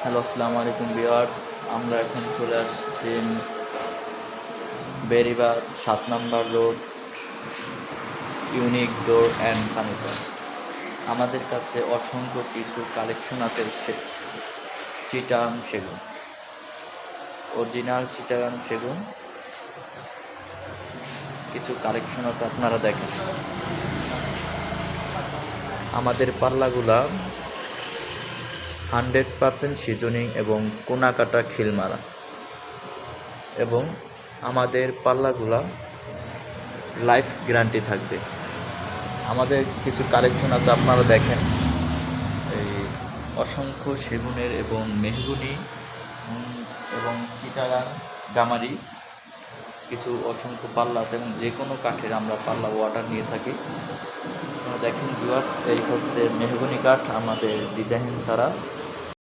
Hello, আসসালামু আলাইকুম viewers. আমরা এখন চলে আসছি বেরিবার 7 নম্বর road, unique door and furniture. আমাদের কাছে অসংখ্য কিছু কালেকশন আছে চিটাগাং সেগুন, অরিজিনাল চিটাগাং সেগুন কিছু কালেকশন আছে, আপনারা দেখেন। আমাদের পাল্লাগুলা 100% সিজনিং এবং কোনা কাটা খিল মারা, এবং আমাদের পাল্লাগুলা লাইফ গ্যারান্টি থাকবে। আমাদের কিছু কালেকশন আছে, আপনারা দেখেন। এই অসংখ্য সেগুনের এবং মেহগুনি এবং চিটাগাং গামারি কিছু অসংখ্য পাল্লা আছে, এবং যে কোনো কাঠের আমরা পাল্লা অর্ডার নিয়ে থাকি। আপনারা দেখেন ভিউয়ার্স, এই হচ্ছে মেহগুনি কাঠ, আমাদের ডিজাইন ছাড়া